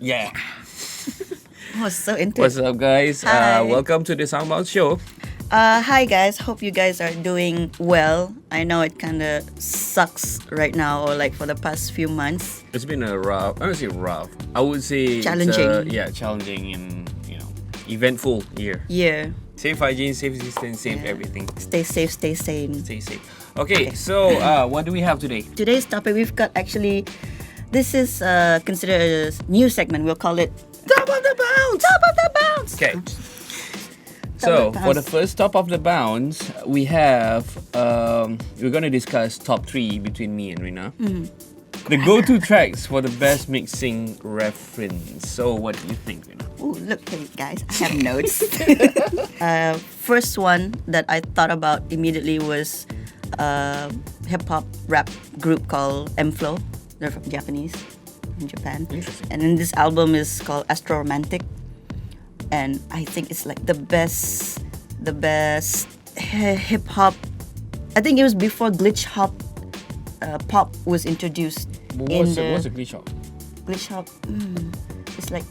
Yeah. I was so into What's it. up, guys? Hi. Welcome to the Soundbounce Show. Hi guys, hope you guys are doing well. I know it kind of sucks right now, or like for the past few months. It's been a rough, I don't say rough, I would say Challenging. challenging and, eventful year. Yeah. Safe hygiene, safe distance, safe everything. Stay safe, stay sane. Stay safe. Okay, so what do we have today? Today's topic, we've got actually, this is considered a new segment. We'll call it Top of the Bounce! Top of the Bounce. Okay. Top So, of the for the Bounce. first Top of the Bounce, we have, we're going to discuss top 3 between me and Rina. The go-to tracks for the best mixing reference. So, what do you think, Rina? Ooh, look, hey guys, I have notes. First one that I thought about immediately was hip-hop rap group called M-Flow. They're from Japanese, in Japan. Interesting. And then this album is called Astro Romantic. And I think it's like the best hip-hop. I think it was before glitch hop pop was introduced. What's a glitch hop? Glitch hop? It's like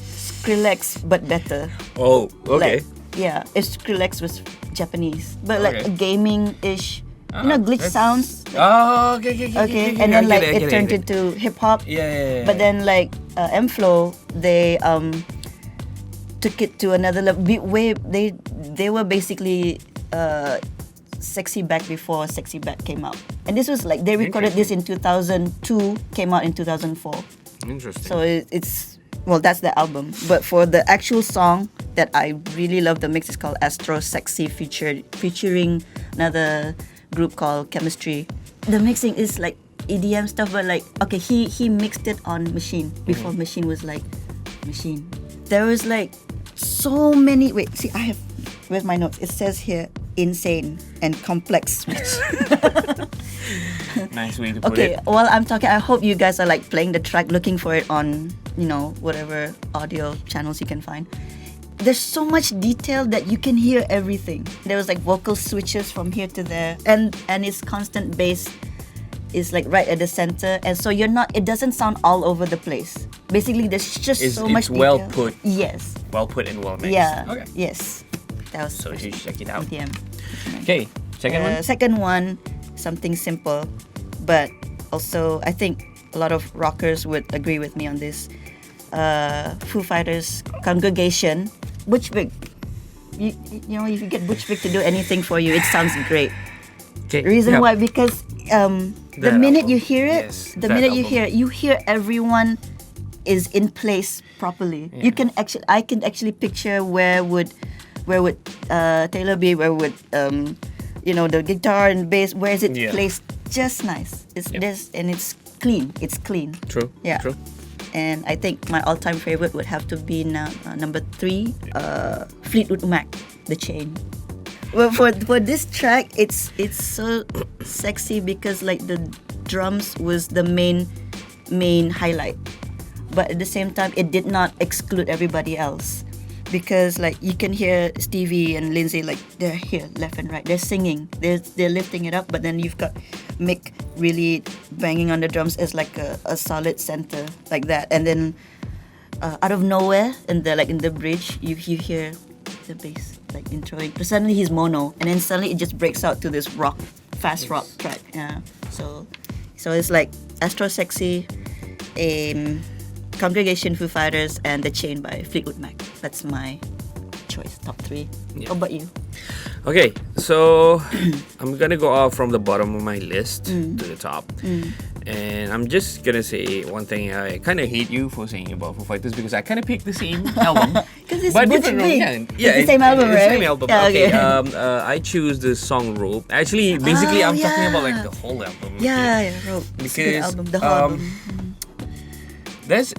Skrillex, but better. Oh, okay. Like, yeah, if Skrillex was Japanese, but like Okay. a gaming-ish, glitch sounds. Like, Oh, okay. and then I like get it turned into hip hop. Yeah. But then like M-Flow, they took it to another level. They were basically Sexy Back before Sexy Back came out, and this was like they recorded this in 2002, came out in 2004. Interesting. So it's that's the album. But for the actual song that I really love, the mix is called Astro Sexy, featuring another group called Chemistry. The mixing is like EDM stuff, but like he mixed it on Machine before Machine was like Machine. There was like so many. Wait, see, I have with my notes. It says here insane and complex. Nice way to put Okay, it. while I'm talking, I hope you guys are like playing the track, looking for it on, whatever audio channels you can find. There's so much detail that you can hear everything. There was like vocal switches from here to there, and its constant bass is like right at the center, and so it doesn't sound all over the place. Basically, there's just so much It's detail. well put. Yes. Well put and well mixed. Yeah. Okay. Yes. That was So you should check it out. EDM. Okay. Second one. Second one, something simple, but also I think a lot of rockers would agree with me on this. Foo Fighters, Congregation, Butch Vig. If you get Butch Vig to do anything for you, it sounds great. Okay. Reason why, because the That minute album. you hear it, Yes, the that minute you album. hear everyone is in place properly. Yeah. You can I can actually picture where would Taylor be, where would the guitar and bass, where is it placed just nice. It's this, and it's clean. It's clean. True. Yeah. True. And I think my all-time favorite would have to be number 3, Fleetwood Mac the Chain. Well, for this track, it's so sexy because like the drums was the main highlight, but at the same time it did not exclude everybody else, because like you can hear Stevie and Lindsay, like they're here left and right, they're singing, they're lifting it up, but then you've got Mick really banging on the drums as like a solid center like that, and then out of nowhere in the bridge you hear the bass like introing, but suddenly he's mono, and then suddenly it just breaks out to this fast rock track. Yeah, so it's like Astro Sexy, Congregation, Foo Fighters, and The Chain by Fleetwood Mac. That's my choice, top 3. Yeah. How about you? Okay, so I'm gonna go off from the bottom of my list to the top, and I'm just gonna say one thing. I kind of hate you for saying about Foo Fighters because I kind of picked the same album, Because it's but Butch different. Vig. Yeah, It's the same album, it's right? the same album. Yeah, okay. okay. I choose the song Rope. Actually, basically, Oh, I'm talking about yeah. like the whole album. Yeah, Rope. It's a good Because, album, the whole album. There's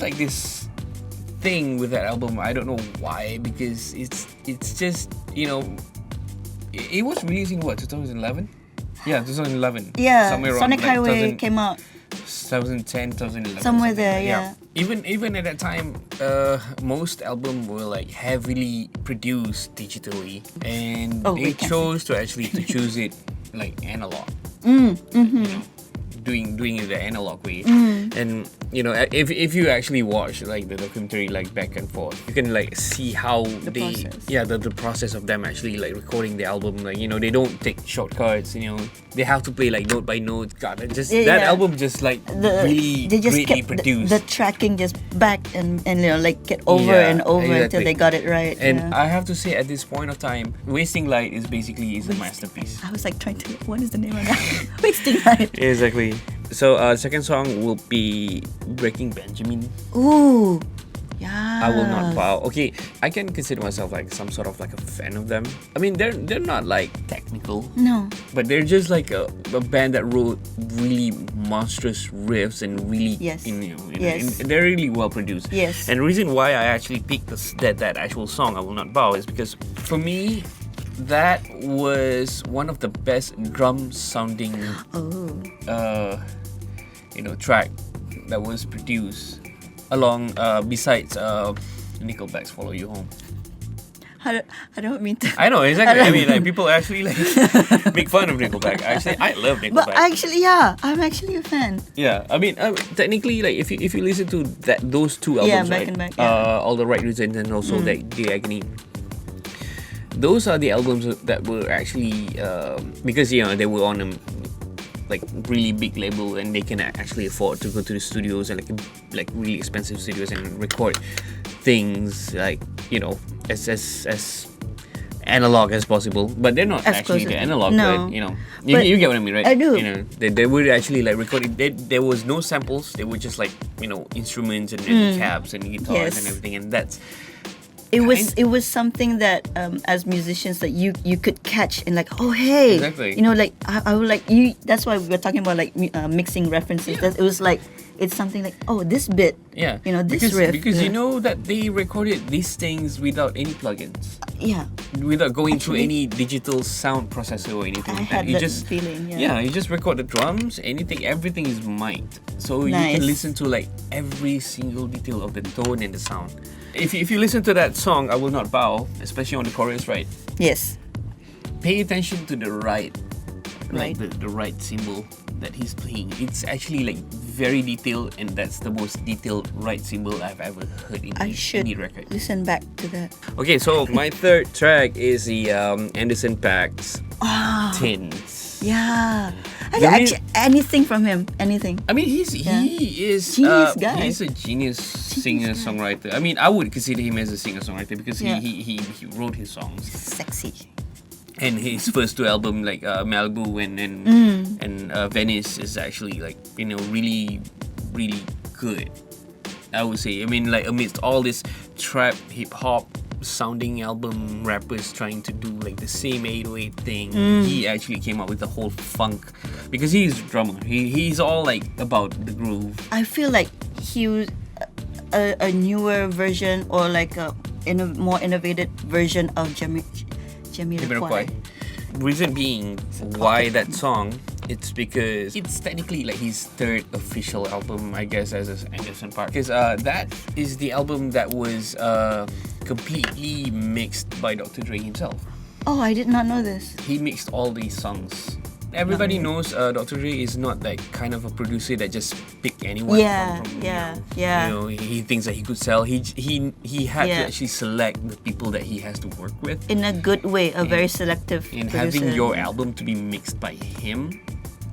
like this thing with that album. I don't know why, because it's just it was released in what, 2011? Yeah, 2011. Yeah, somewhere around Sonic like Highway came out 2010, 2011. somewhere something there. like that. Yeah. Even at that time, most albums were like heavily produced digitally, and Oh, they we can chose to choose it like analog. Mm-hmm. Doing it the analog way. And you know, if you actually watch like the documentary like back and forth, you can like see how the process of them actually like recording the album. Like, you know, they don't take shortcuts. You know, they have to play like note by note. God, that album just like really they just greatly kept produced. The tracking just back and you know, like get over and over until they got it right. And I have to say, at this point of time, Wasting Light is a masterpiece. I was like trying to, what is the name of that? Wasting Light. Exactly. So second song will be Breaking Benjamin. Ooh. Yeah. I Will Not Bow. Okay, I can consider myself like some sort of like a fan of them. I mean, they're not like technical. No. But they're just like a band that wrote really monstrous riffs and really, they're really well produced. Yes. And the reason why I actually picked that actual song, I Will Not Bow, is because for me, that was one of the best drum sounding, track that was produced. Along, besides Nickelback's "Follow You Home." I don't mean to. I know, exactly. I mean, like, people actually like make fun of Nickelback. Actually, I love Nickelback. But actually, yeah, I'm actually a fan. Yeah, I mean, technically, like if you listen to those two albums, Back right? and Back, All the Right Reasons and also The Agony. Those are the albums that were actually because they were on a like really big label and they can actually afford to go to the studios and like really expensive studios and record things like, you know, as analog as possible, but they're not actually the analog. No. But, you know, you get what I mean, right? I do. You know, they would actually like record it. There was no samples. They were just like, you know, instruments and cabs and guitars and everything, and that's. It was something that as musicians that you could catch and like, oh hey, exactly. You know, like I would like you. That's why we were talking about like mixing references. That it was like, it's something like, oh, this bit, you know, this riff, because you know that they recorded these things without any plugins, without going through any digital sound processor or anything like that. You just feeling, you just record the drums, everything is mic'd, so you can listen to like every single detail of the tone and the sound. If you listen to that song, I Will Not Bow, especially on the chorus, right? Yes. Pay attention to the right. Like the right symbol that he's playing. It's actually like very detailed, and that's the most detailed right symbol I've ever heard in any record. Listen back to that. Okay, so my third track is the Anderson .Paak's Tins. Yeah. Actually, anything from him, anything. I mean, he is genius guy. He's a genius singer-songwriter. I mean, I would consider him as a singer-songwriter because he wrote his songs. Sexy. And his first two albums, like Malibu and Venice, is actually like, you know, really, really good, I would say. I mean, like amidst all this trap hip hop sounding album rappers trying to do like the same 808 thing, he actually came up with the whole funk, because he's a drummer. He's all like about the groove. I feel like he was a newer version, or like a more innovative version of Jamiroquai. Reason being why that song, it's because it's technically like his third official album, I guess, as Anderson .Paak. Because that is the album that was completely mixed by Dr. Dre himself. Oh, I did not know this. He mixed all these songs. Everybody knows Dr. Dre is not that kind of a producer that just pick anyone from you know, he thinks that he could sell. He had to actually select the people that he has to work with in a good way, a very selective and producer. Having your album to be mixed by him.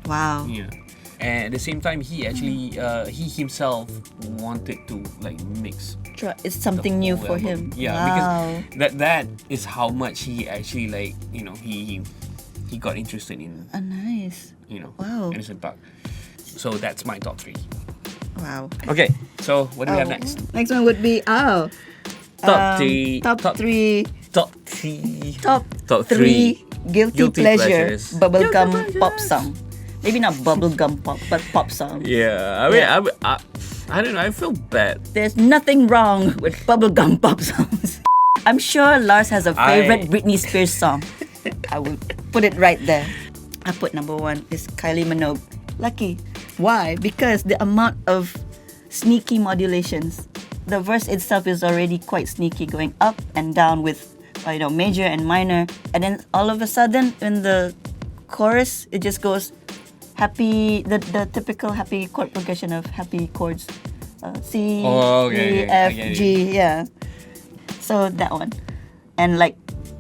Wow. Yeah. And at the same time, he actually he himself wanted to like mix. It's something new for him. Yeah, because that is how much he actually like, you know, he got interested in. Nice. You know, wow. Anderson .Paak. So that's my top 3. Wow. Okay, so what do we have next? Next one would be top 3 guilty pleasures bubblegum pop song. Maybe not bubblegum pop, but pop song. Yeah, I mean, I don't know. I feel bad. There's nothing wrong with bubblegum pop songs. I'm sure Lars has a favorite Britney Spears song. I will put it right there. I put number 1 is Kylie Minogue. Lucky. Why? Because the amount of sneaky modulations. The verse itself is already quite sneaky, going up and down with, major and minor. And then all of a sudden, in the chorus, it just goes happy, the typical happy chord progression of happy chords. C, okay, E, F, I get it. G, yeah. So that one. And like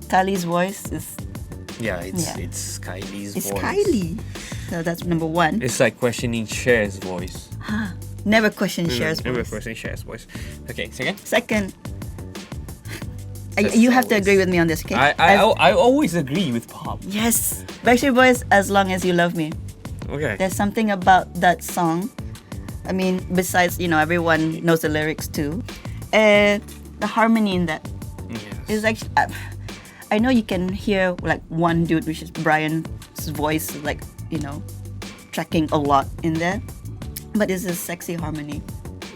Kylie's voice is, Yeah, Yeah. it's Kylie's it's voice. Kylie. So that's number one. It's like questioning Cher's voice. Never question Cher's Never voice. questioning Cher's voice. Okay, second. Second, That's you have to always- agree with me on this, okay? I always agree with pop. Yes, Backstreet Boys, As Long As You Love Me. Okay. There's something about that song. I mean, besides, everyone knows the lyrics too. The harmony in that is actually... I know you can hear like one dude, which is Brian's voice, like, tracking a lot in there. But it's a sexy harmony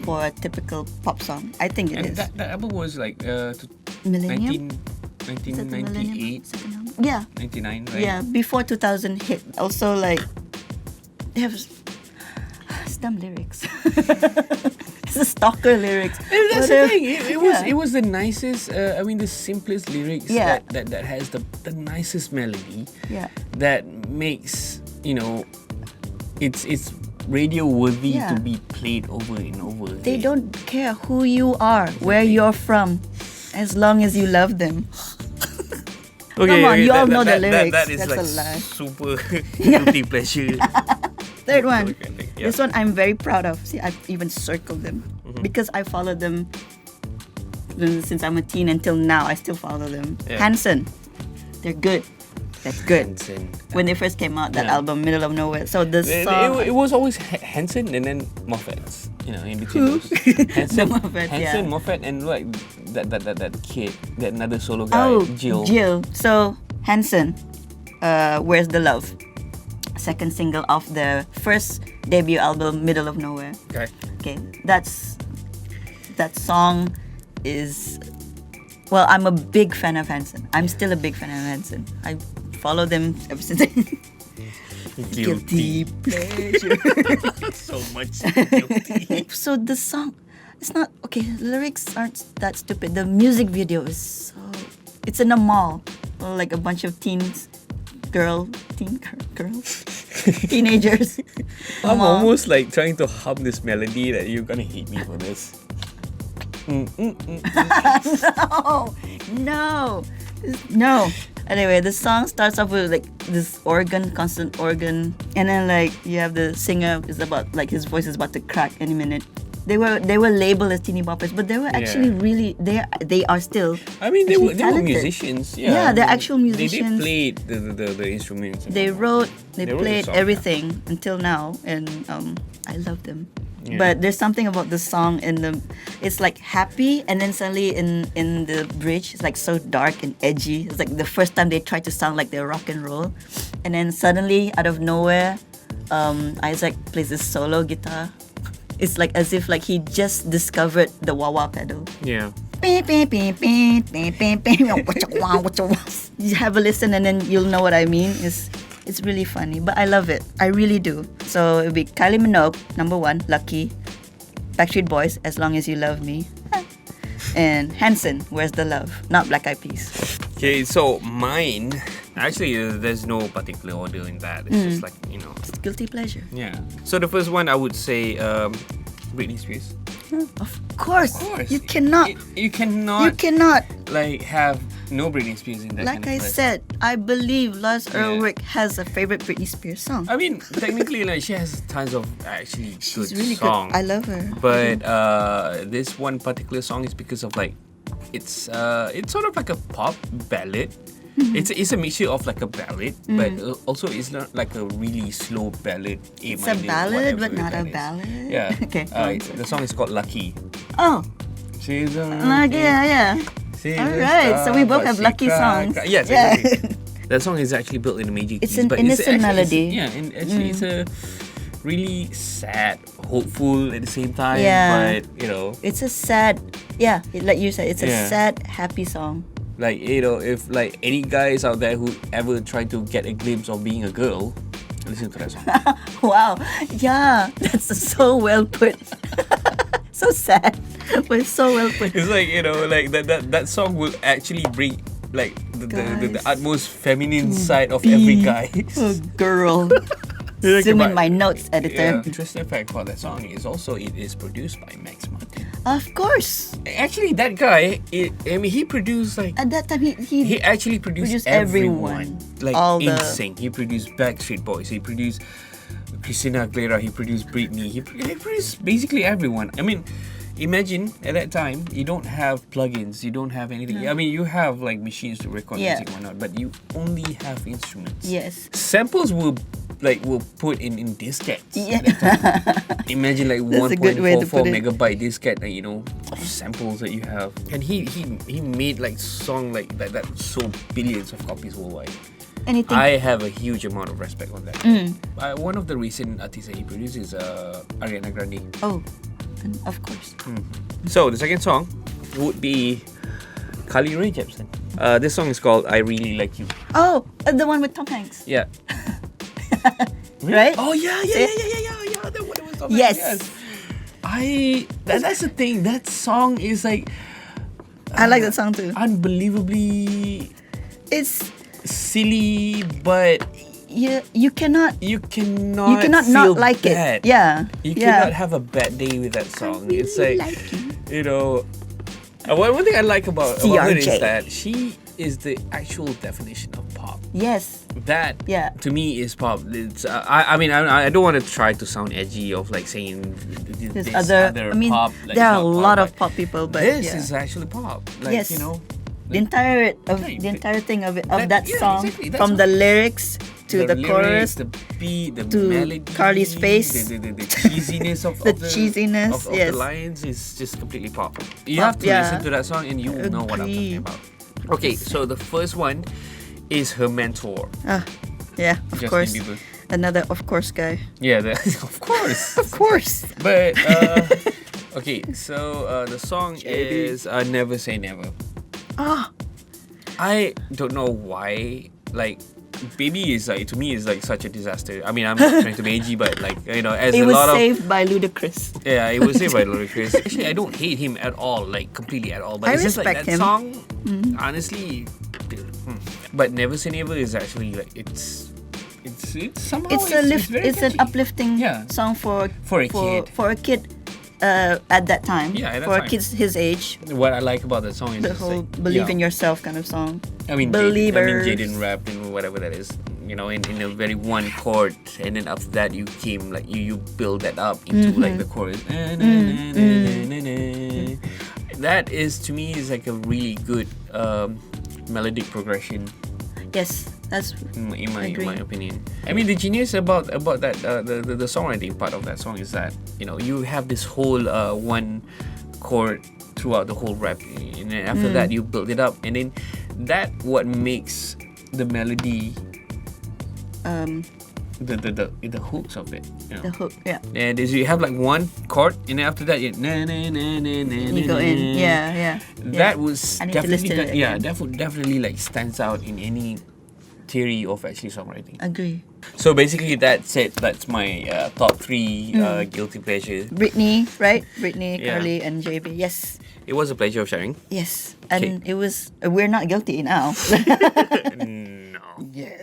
for a typical pop song. I think it And is. that album was like Millennium? Is that the 1998, Millennium second album? Yeah. 99, right? Yeah, before 2000 hit. Also, like, they have it's dumb lyrics. It's the stalker lyrics. And that's the thing. It was the nicest. The simplest lyrics. Yeah. That has the nicest melody. Yeah. That makes it's radio worthy Yeah. to be played over and over. They again. don't care who you are, where you're from, as long as you love them. Come on, you all know the lyrics. That is That's like a lie. super guilty pleasure. Third one. Yeah. This one I'm very proud of. See, I've even circled them because I followed them since I'm a teen until now. I still follow them. Yeah. Hanson, they're good. That's good. Hanson. When they first came out, that Yeah. album, Middle of Nowhere. So the song, It was always Hanson and then Moffat. In between those. Hanson, The Moffat, Hanson, yeah. Moffat, and like that kid, that another solo guy, oh, Jill. So Hanson, Where's the Love? Second single of the first debut album, Middle of Nowhere. Okay. Okay, that song is, well, I'm a big fan of Hanson. I'm still a big fan of Hanson. I follow them ever since. Guilty pleasure. So much guilty. So the song, it's not okay. Lyrics aren't that stupid. The music video is it's in a mall, like a bunch of girls, teenagers. I'm almost like trying to hum this melody that you're gonna hate me for this. No. Anyway, the song starts off with like this constant organ, and then like you have the singer is about like his voice is about to crack any minute. They were labeled as teeny boppers, but they were actually really they are still. I mean, they were talented. musicians. Yeah, they're actual musicians. They played the instruments. They wrote, they wrote the played song, everything until now, and I love them. Yeah. But there's something about the song it's like happy, and then suddenly in the bridge it's like so dark and edgy. It's like the first time they try to sound like they're rock and roll, and then suddenly out of nowhere, Isaac plays this solo guitar. It's like as if like he just discovered the wah-wah pedal. Yeah. You have a listen and then you'll know what I mean. It's really funny, but I love it. I really do. So it'll be Kylie Minogue, number 1, Lucky. Backstreet Boys, As Long As You Love Me. And Hanson, Where's the Love? Not Black Eyed Peas. Okay, so mine. Actually, there's no particular order in that. It's just like It's guilty pleasure. Yeah. So the first one I would say Britney Spears. Of course. Of course. You cannot. You cannot. You cannot. Like have no Britney Spears in that. Like kind I of list. said, I believe Lars Yeah. Ulrich has a favorite Britney Spears song. I mean, technically, like she has tons of actually She's good really songs. good. I love her. But this one particular song is because of like it's sort of like a pop ballad. It's a mixture of like a ballad, but also it's not like a really slow ballad. It's a ballad, but not a that is. ballad. Yeah. Okay. The song is called Lucky. Oh. She's a Yeah. she's All a right, star, so we both but have she lucky songs. Yes, Yeah. exactly. That song is actually built in the major It's keys, an but innocent melody. and actually it's a really sad, hopeful at the same time. Yeah. But It's a sad, like you said, it's a Yeah. sad, happy song. like if like any guys out there who ever try to get a glimpse of being a girl, listen to that song. Wow. Yeah, that's so well put. So sad, but so well put. It's like like that song will actually bring like the Guys, utmost feminine side of every guy. A girl. zoom in my notes, editor. Interesting fact about that song is also it is produced by Max Martin. Of course. Actually, that guy, he produced like At that time, he actually produced everyone. Like All insane. He produced Backstreet Boys. He produced Christina Aguilera. He produced Britney. He produced basically everyone. I mean, imagine at that time you don't have plugins. You don't have anything. I mean, you have like machines to record music and whatnot, but you only have instruments. Yes. Samples will put in diskettes. Yeah. Imagine like That's a good way to 1.44 put it. megabyte diskette, of samples that you have. And he made like song like that sold billions of copies worldwide. Anything. I have a huge amount of respect on that. One of the recent artists that he produced is Ariana Grande. Oh, and of course. So the second song would be Carly Rae Jepsen. This song is called I Really Like You. Oh, the one with Tom Hanks. Yeah. Right? Oh yeah. That one was Tom Yes. Hanks, that's the thing. That song is like I like that song too. unbelievably It's silly, but you cannot not not feel like bad. it. Yeah. You cannot have a bad day with that song. It's like, one thing I like about her is CRJ. that she is the actual definition of pop. Yes. That to me is pop. It's I mean I don't want to try to sound edgy of like saying this other I mean, pop. Like, there are a not pop, lot but of pop people, but this is actually pop. Like Yes. The entire thing of that song, exactly, that's from what- the lyrics to the chorus, lyrics, the beat, the to melody, Carly's face. the cheesiness of The cheesiness, of yes. the lines is just completely pop. You Pop, have to yeah. listen to that song and you will know what I'm talking Agree. about. Okay, so the first one is her mentor, yeah, of Justin course. Bieber. Another of course guy. Yeah, of course. Of course. But okay, so the song is Never Say Never. Ah, I don't know why. Like, Baby is like, to me, is like such a disaster. I mean, I'm not trying to be edgy, but like, as it a was lot of saved by Ludacris. yeah, it was saved by Ludacris. Actually, I don't hate him at all, like completely at all. But I it's just like respect that him. song, honestly. But Never Say Never is actually like it's somehow It's very it's an catchy. uplifting Yeah. song for For a kid. For a kid at that time. Yeah, at that for time. kids his age. What I like about that song is The just whole like, believe yeah. in yourself kind of song. I mean, Believers. Jaden rapped and whatever that is, in a very one chord, and then after that you came like you build that up into like the chorus. That is to me is like a really good melodic progression. Yes, that's In my Agree. opinion, I mean the genius about that the songwriting part of that song is that you have this whole one chord throughout the whole rap, and then after that you build it up, and then that what makes the melody the hooks of it. the hook. Yeah. And is you have like one chord, and then after that you na na na na na. You go in. Yeah. That was I need to listen to it again. that would definitely like stands out in any theory of actually songwriting. Agree. So basically that's it. That's my top 3 guilty pleasure. Britney, right? Britney, Yeah. Carly, and JB. Yes. It was a pleasure of sharing. Yes. And it was. We're not guilty now. No. Yes.